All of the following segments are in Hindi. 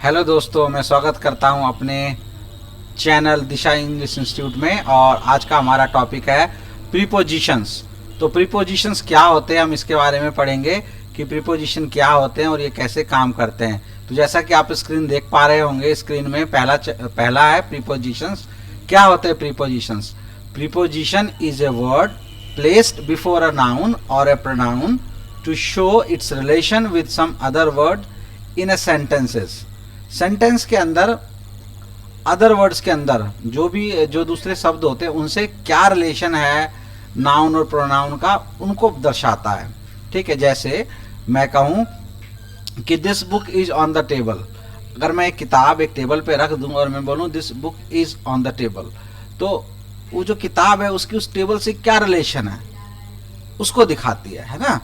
हेलो दोस्तों, मैं स्वागत करता हूं अपने चैनल दिशा इंग्लिश इंस्टीट्यूट में। और आज का हमारा टॉपिक है प्रीपोजिशंस। तो प्रीपोजिशंस क्या होते हैं, हम इसके बारे में पढ़ेंगे कि प्रीपोजिशन क्या होते हैं और ये कैसे काम करते हैं। तो जैसा कि आप स्क्रीन देख पा रहे होंगे, स्क्रीन में पहला है प्रीपोजिशंस। क्या होते हैं prepositions? Preposition is a word placed before a noun और a pronoun to show its relation with some other word in a sentences. Sentence के अंदर, अदर वर्ड्स के अंदर जो दूसरे शब्द होते हैं उनसे क्या रिलेशन है नाउन और प्रोनाउन का, उनको दर्शाता है। ठीक है, जैसे मैं कहूं कि this book is on the table. अगर मैं एक किताब एक टेबल पे रख दूं और मैं बोलूं this book is on the table, तो वो जो किताब है उसकी उस टेबल से क्या रिलेशन है उसको दिखाती है ना।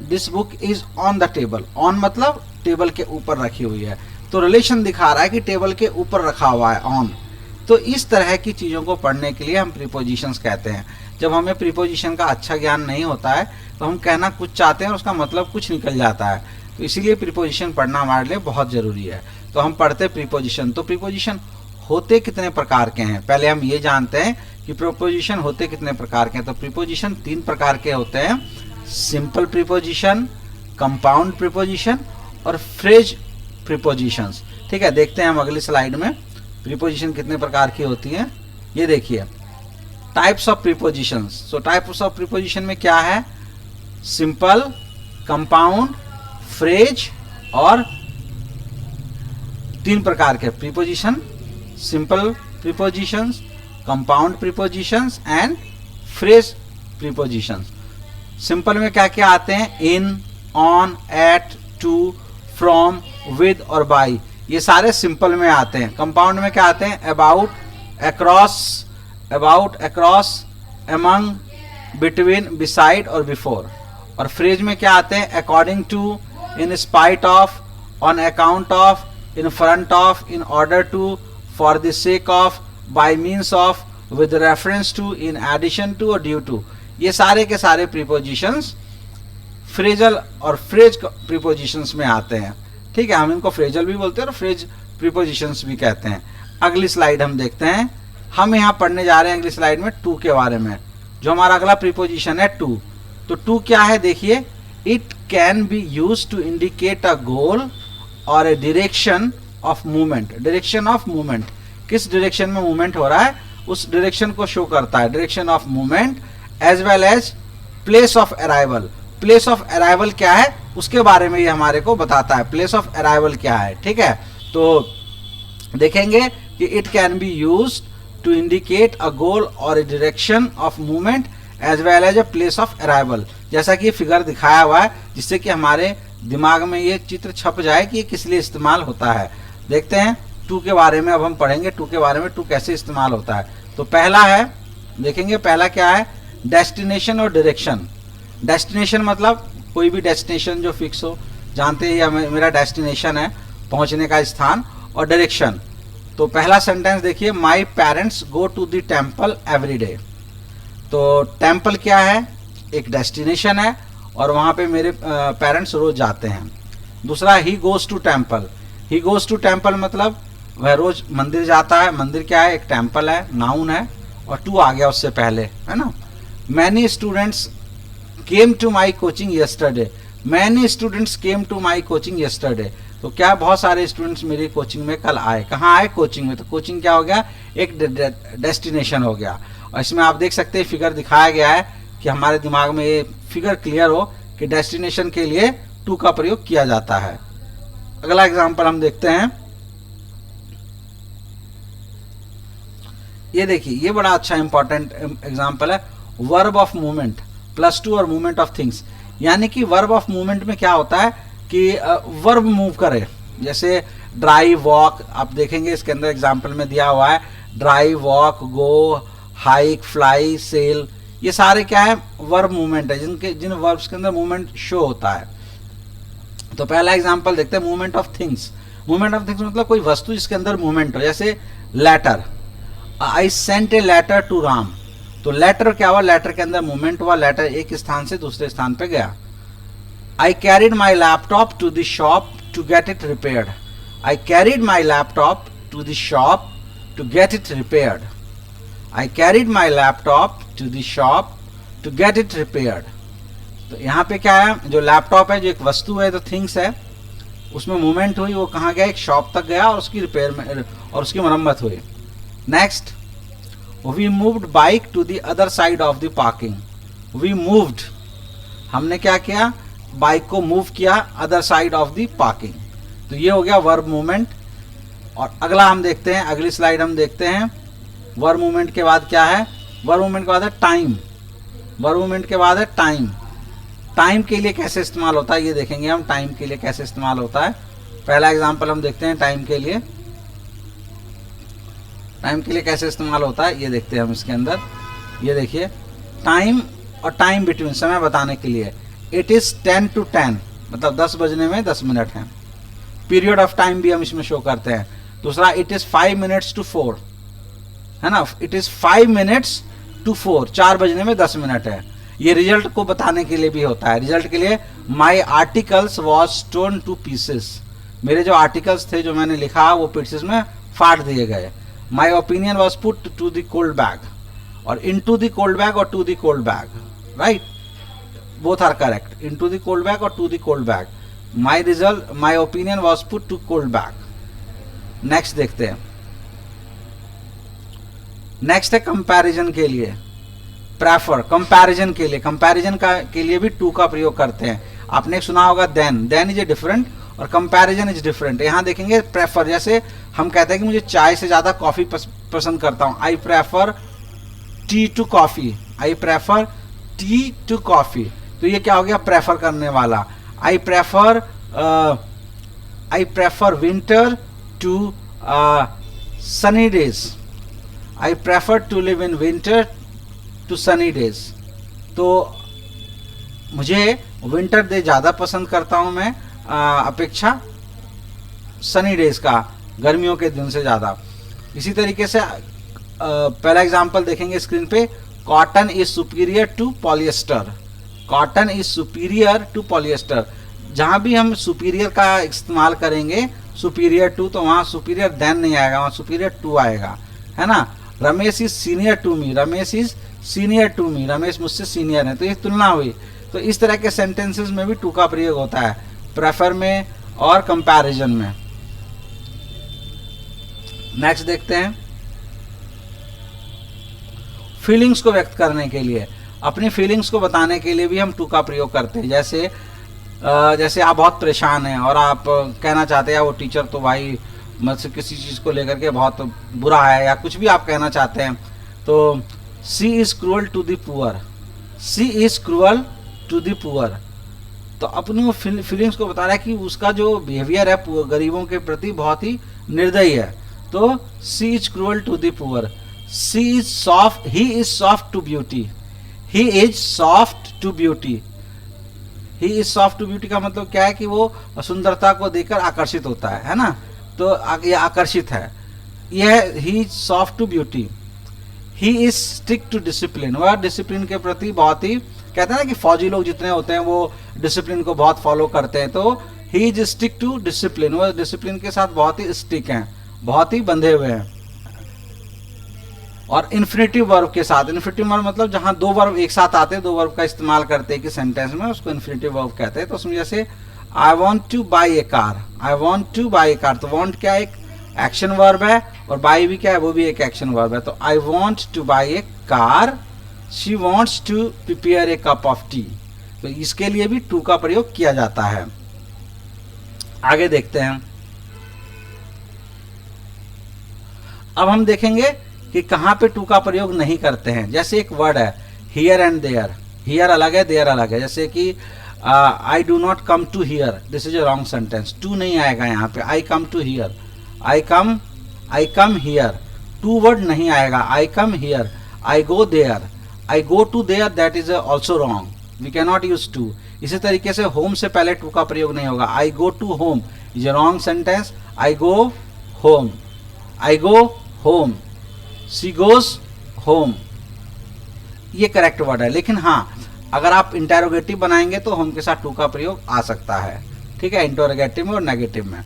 This book is on the table, on मतलब टेबल के ऊपर रखी हुई है, तो रिलेशन दिखा रहा है कि टेबल के ऊपर रखा हुआ है, ऑन। तो इस तरह की चीज़ों को पढ़ने के लिए हम प्रीपोजिशंस कहते हैं। जब हमें प्रीपोजिशन का अच्छा ज्ञान नहीं होता है तो हम कहना कुछ चाहते हैं और उसका मतलब कुछ निकल जाता है। तो इसीलिए प्रीपोजिशन पढ़ना हमारे लिए बहुत ज़रूरी है। तो हम पढ़ते प्रीपोजिशन। तो प्रीपोजिशन होते कितने प्रकार के हैं, पहले हम ये जानते हैं कि प्रीपोजिशन होते कितने प्रकार के हैं। तो प्रीपोजिशन 3 प्रकार के होते हैं: सिंपल प्रीपोजिशन, कंपाउंड प्रीपोजिशन और फ्रेज प्रीपोजिशंस। ठीक है, देखते हैं हम अगली स्लाइड में प्रीपोजिशन कितने प्रकार की होती है। ये देखिए types of prepositions. So types of preposition में क्या है? सिंपल, कंपाउंड, फ्रेज और 3 प्रकार के preposition: simple prepositions, compound prepositions and phrase prepositions. Simple में क्या क्या आते हैं? In, on, at, to, from, with और बाई, ये सारे सिंपल में आते हैं। कंपाउंड में क्या आते हैं? About, across, among, between, beside और बिफोर। और फ्रेज में क्या आते हैं? According to, in spite of, on account of, in front of, in order to, for the sake of, by means of, with reference to, in addition to और ड्यू टू। ये सारे के सारे प्रीपोजिशंस फ्रेजल और फ्रेज प्रीपोजिशंस में आते हैं। ठीक है, हम इनको फ्रेजल भी बोलते हैं और फ्रेज प्रीपोजिशंस भी कहते हैं। अगली स्लाइड हम देखते हैं। हम यहाँ पढ़ने जा रहे हैं अगली स्लाइड में टू के बारे में, जो हमारा अगला प्रीपोजिशन है टू। तो टू क्या है देखिए, it can be use to indicate a goal और a direction of movement. Direction of movement, किस डायरेक्शन में मूवमेंट हो रहा है उस डायरेक्शन को शो करता है, direction of movement, as well as place of arrival. Place of arrival क्या है उसके बारे में ये हमारे को बताता है, प्लेस ऑफ अराइवल क्या है। ठीक है, तो देखेंगे कि it can be use to indicate a goal और a direction of movement as well as a place of arrival. जैसा कि फिगर दिखाया हुआ है, जिससे कि हमारे दिमाग में ये चित्र छप जाए कि ये किस लिए इस्तेमाल होता है। देखते हैं टू के बारे में, अब हम पढ़ेंगे टू के बारे में, टू कैसे इस्तेमाल होता है। तो पहला है, देखेंगे पहला क्या है, डेस्टिनेशन और डायरेक्शन। डेस्टिनेशन मतलब कोई भी डेस्टिनेशन जो फिक्स हो, जानते हैं ये मेरा डेस्टिनेशन है, पहुंचने का स्थान। और डायरेक्शन, तो पहला सेंटेंस देखिए, my parents go to the temple every day. तो टेम्पल क्या है? एक डेस्टिनेशन है और वहाँ पे मेरे पेरेंट्स रोज जाते हैं। दूसरा, he goes to temple. He goes to temple मतलब वह रोज मंदिर जाता है। मंदिर क्या है? एक टेम्पल है, नाउन है, और टू आ गया उससे पहले, है ना। Many students came to my coaching yesterday. Many students came to my coaching yesterday, तो क्या बहुत सारे स्टूडेंट्स मेरी कोचिंग में कल आए। कहाँ आए? कोचिंग में। तो कोचिंग क्या हो गया? एक डेस्टिनेशन हो गया। और इसमें आप देख सकते हैं फिगर दिखाया गया है कि हमारे दिमाग में ये फिगर क्लियर हो कि डेस्टिनेशन के लिए टू का प्रयोग किया जाता है। अगला एग्जाम्पल हम देखते हैं। ये देखिए, ये बड़ा अच्छा इंपॉर्टेंट एग्जाम्पल है, verb of movement plus two और मूवमेंट ऑफ थिंग्स। यानी कि वर्ब ऑफ मूवमेंट में क्या होता है कि वर्ब मूव करे, जैसे ड्राइव, वॉक। आप देखेंगे इसके अंदर एग्जाम्पल में दिया हुआ है, ड्राइव, वॉक, गो, हाइक, फ्लाई, सेल। ये सारे क्या है? वर्ब मूवमेंट है, जिन वर्ब्स के अंदर मूवमेंट शो होता है। तो पहला एग्जाम्पल देखते हैं, movement of things. Movement of things मतलब कोई वस्तु जिसके अंदर मूवमेंट हो, जैसे letter, I sent a letter to Ram. तो लेटर क्या हुआ? लेटर के अंदर मूवमेंट हुआ, लेटर एक स्थान से दूसरे स्थान पे गया। I carried my laptop to the shop to get it repaired. I carried my laptop to the shop to get it repaired. I carried my laptop to the shop to get it repaired. तो यहाँ पे क्या है, जो लैपटॉप है, जो एक वस्तु है, जो थिंग्स है, उसमें मूवमेंट हुई, वो कहाँ गया, एक शॉप तक गया और उसकी रिपेयर में और उसकी मरम्मत हुई। Next, we moved bike to the other side of the parking. We moved, हमने क्या किया, बाइक को मूव किया other side of the parking. तो ये हो गया वर्ब मूवमेंट। और अगला हम देखते हैं, अगली स्लाइड हम देखते हैं। वर्ब मूवमेंट के बाद क्या है, वर्ब मूवमेंट के बाद है टाइम। वर्ब मूवमेंट के बाद है टाइम। टाइम के लिए कैसे इस्तेमाल होता है ये देखेंगे हम, टाइम के लिए कैसे इस्तेमाल होता है। पहला एग्जांपल हम देखते हैं टाइम के लिए। टाइम के लिए कैसे इस्तेमाल होता है ये देखते हैं हम इसके अंदर। ये देखिए, टाइम और टाइम बिटवीन, समय बताने के लिए। इट इज 10 to 10, मतलब 10 बजने में 10 मिनट हैं। पीरियड ऑफ टाइम भी हम इसमें शो करते हैं। दूसरा, इट इज 5 minutes to 4, है ना, इट इज 5 minutes to 4, 4 बजने में 10 मिनट है। ये रिजल्ट को बताने के लिए भी होता है। रिजल्ट के लिए, my articles was torn to pieces, मेरे जो आर्टिकल्स थे, जो मैंने लिखा, वो पीसेस में फाड़ दिए गए। My opinion was put to the cold bag, और into the cold bag और to the cold bag, right, both are correct. Into the cold bag और to the cold bag. My result, my opinion was put to cold bag. Next देखते हैं। नेक्स्ट है कंपैरिजन के लिए, प्रेफर। कंपैरिजन के लिए, कंपैरिजन का के लिए भी टू का प्रयोग करते हैं। आपने सुना होगा than, than is a different और कंपैरिजन इज डिफरेंट। यहाँ देखेंगे प्रेफर, जैसे हम कहते हैं कि मुझे चाय से ज्यादा कॉफी पसंद करता हूँ, I prefer tea to coffee, I prefer tea to coffee. तो ये क्या हो गया, प्रेफर करने वाला। I prefer winter to sunny days, I prefer to live in winter to sunny days. तो मुझे विंटर डे ज़्यादा पसंद करता हूँ मैं अपेक्षा सनी डेज का, गर्मियों के दिन से ज़्यादा। इसी तरीके से पहला एग्जांपल देखेंगे स्क्रीन पे, cotton is superior to polyester. Cotton is superior to polyester. जहाँ भी हम सुपीरियर का इस्तेमाल करेंगे, सुपीरियर टू, तो वहाँ सुपीरियर देन नहीं आएगा, वहाँ सुपीरियर टू आएगा, है ना। Ramesh is senior to me, Ramesh is senior to me, Ramesh मुझसे सीनियर है। तो ये तुलना हुई। तो इस तरह के सेंटेंसेस में भी टू का प्रयोग होता है, प्रेफर में और कंपैरिजन में। नेक्स्ट देखते हैं, फीलिंग्स को व्यक्त करने के लिए, अपनी फीलिंग्स को बताने के लिए भी हम टू का प्रयोग करते हैं। जैसे आप बहुत परेशान हैं और आप कहना चाहते हैं, वो टीचर तो भाई मुझसे किसी चीज़ को लेकर के बहुत बुरा है, या कुछ भी आप कहना चाहते हैं। तो she is cruel to the poor, she is cruel to the poor. तो अपनी वो फीलिंग्स को बता रहा है कि उसका जो बिहेवियर है गरीबों के प्रति बहुत ही निर्दयी है। तो she is cruel to the poor. She is soft, he is soft to beauty, he is soft to beauty. He is soft to beauty का मतलब क्या है कि वो सुंदरता को देखकर आकर्षित होता है ना। तो ये आकर्षित है, यह he is soft to beauty. He is strict to discipline, वह डिसिप्लिन के प्रति बहुत ही, कहते हैं ना कि फौजी लोग जितने होते हैं वो डिसिप्लिन को बहुत फॉलो करते हैं। तो he is strict to discipline, वह डिसिप्लिन के साथ बहुत ही स्टिक हैं, बहुत ही बंधे हुए हैं। और इन्फिनेटिव वर्ब के साथ, इन्फिनेटिव वर्ब मतलब जहां दो वर्ब एक साथ आते हैं, दो वर्ब का इस्तेमाल करते हैं कि सेंटेंस में, उसको इन्फिनेटिव वर्ब कहते हैं। तो उसमें जैसे आई want to buy a car, I want to buy a car. तो वॉन्ट क्या, एक एक्शन वर्ब है, और बाई भी क्या है, वो भी एक एक्शन वर्ब है। तो I want to buy a car, she wants to prepare a cup of tea. तो इसके लिए भी टू का प्रयोग किया जाता है। आगे देखते हैं। अब हम देखेंगे कि कहां पे टू का प्रयोग नहीं करते हैं। जैसे एक वर्ड है हियर एंड देयर, हियर अलग है, देयर अलग है। जैसे कि I do not come to here, this is a wrong sentence, to नहीं आएगा यहाँ पे। I come to here, I come here, to word नहीं आएगा। I come here, I go there, I go to there, that is also wrong, we can not use to. इसी तरीके से होम से पहले टू का प्रयोग नहीं होगा। I go to home is a wrong sentence, I go home, I go home, she goes home, ये करेक्ट वर्ड है। लेकिन हाँ, अगर आप इंटेरोगेटिव बनाएंगे तो होम के साथ टू का प्रयोग आ सकता है, ठीक है, इंटेरोगेटिव में और नेगेटिव में।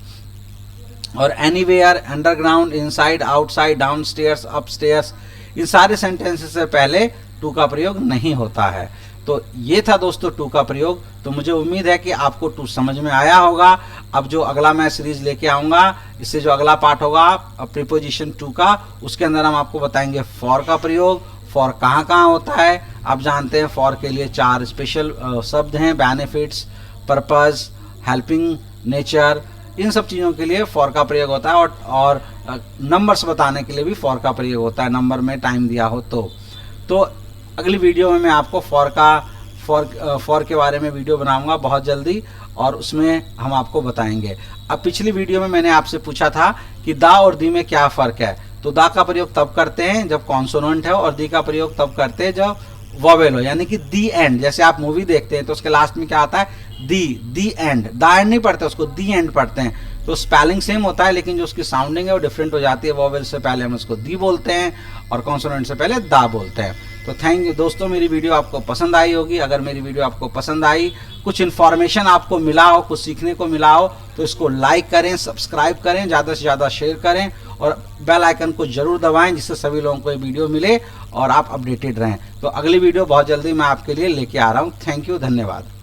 और anywhere, underground, inside, outside, downstairs, upstairs, इन सारे सेंटेंसेस से पहले टू का प्रयोग नहीं होता है। तो ये था दोस्तों टू का प्रयोग। तो मुझे उम्मीद है कि आपको टू समझ में आया होगा। अब जो अगला मैं सीरीज लेके आऊँगा, इससे जो अगला पार्ट होगा प्रीपोजिशन टू का, उसके अंदर हम आपको बताएंगे फॉर का प्रयोग। फॉर कहाँ कहाँ होता है आप जानते हैं। फॉर के लिए 4 स्पेशल शब्द हैं, बेनिफिट्स, पर्पस, हेल्पिंग नेचर, इन सब चीज़ों के लिए फॉर का प्रयोग होता है। और नंबर्स बताने के लिए भी फॉर का प्रयोग होता है, नंबर में टाइम दिया हो तो अगली वीडियो में मैं आपको फॉर के बारे में वीडियो बनाऊंगा बहुत जल्दी, और उसमें हम आपको बताएंगे। अब पिछली वीडियो में मैंने आपसे पूछा था कि दा और दी में क्या फ़र्क है। तो दा का प्रयोग तब करते हैं जब कॉन्सोनेंट है, और दी का प्रयोग तब करते हैं जब वोवेल हो, यानी कि दी एंड। जैसे आप मूवी देखते हैं तो उसके लास्ट में क्या आता है, दी एंड। दा एंड नहीं पढ़ते, उसको दी एंड पढ़ते हैं। तो स्पेलिंग सेम होता है, लेकिन जो उसकी साउंडिंग है वो डिफरेंट हो जाती है। वोवेल से पहले हम उसको दी बोलते हैं और कॉन्सोनेंट से पहले दा बोलते हैं। तो थैंक यू दोस्तों, मेरी वीडियो आपको पसंद आई होगी। अगर मेरी वीडियो आपको पसंद आई, कुछ इन्फॉर्मेशन आपको मिला हो, कुछ सीखने को मिला हो, तो इसको लाइक करें, सब्सक्राइब करें, ज़्यादा से ज़्यादा शेयर करें और बेल आइकन को जरूर दबाएं, जिससे सभी लोगों को ये वीडियो मिले और आप अपडेटेड रहें। तो अगली वीडियो बहुत जल्दी मैं आपके लिए लेके आ रहा हूँ। थैंक यू, धन्यवाद।